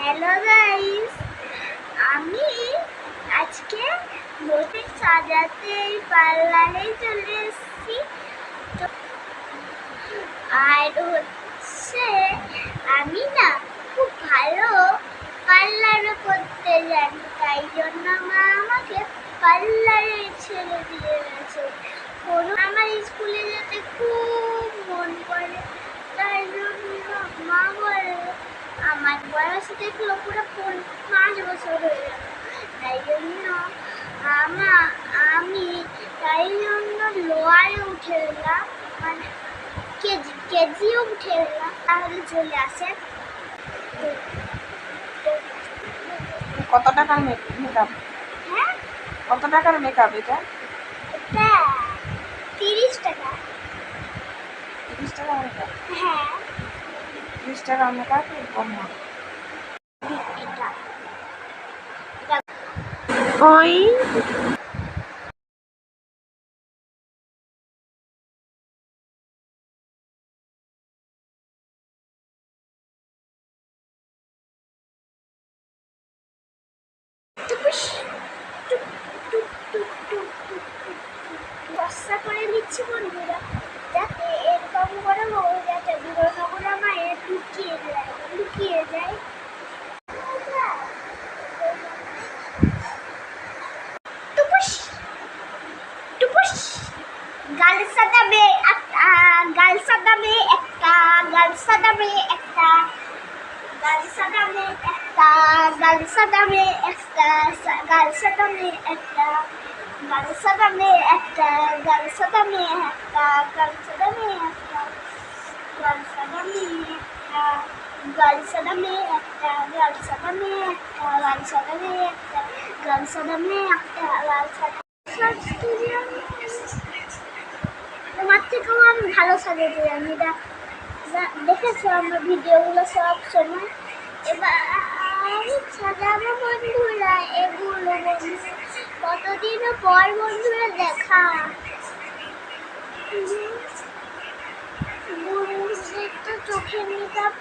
Hello guys, আমি আজকে বসে সাজাতে পার্লারে চলে এসেছি। আর হচ্ছে আমি না খুব ভালো পার্লারে করতে জানি, তাই জন্য মা আমাকে পার্লারে ছেড়ে দিয়ে গেছে। আমার স্কুলে যেতে খুব মন করে, তাই জন্য মা বলে আমার বয়স দেখলো পুরো 5 বছর হয়ে গেল, তাই জন্য আমি লোয়ারে উঠে এলাম, মানে কেজিও উঠে এলাম। তাহলে চলে আসেন। কত টাকার মেকআপ? হ্যাঁ, কত টাকার মেকআপ এটা? এটা 30 টাকা। 30 টাকা মেকআপ? হ্যাঁ, 30 টাকার মেকআপ কম না। ওই বস্তা করে নিচ্ছি বন্ধুরা, যাতে এরকম করে যাতে বিগড়নগর মায়ের লুকিয়ে যায়। টুপুস টুপুস গালসা দাবে একটা, গালসা দাবে একটা, গালসা দাবে একটা, গালসা দাবে একটা, গালসা দাবে একটা, গালসা দাবে একটা, গালসা দাবে একটা, গালসা দাবে একটা, গালসা দাবে একটা, গালসা দাবে একটা, গালসা দাবে একটা, গালসা দাবে একটা, গালসা দাবে একটা, গালসা দাবে একটা, গালসা তোমার থেকেও আমি ভালো সাজাতে জানি। দেখেছো আমার ভিডিওগুলো সব সময়। এবার সাজাবো বন্ধুরা, এগুলো কতদিন পর বন্ধুরা দেখা। তো চোখের মেকআপ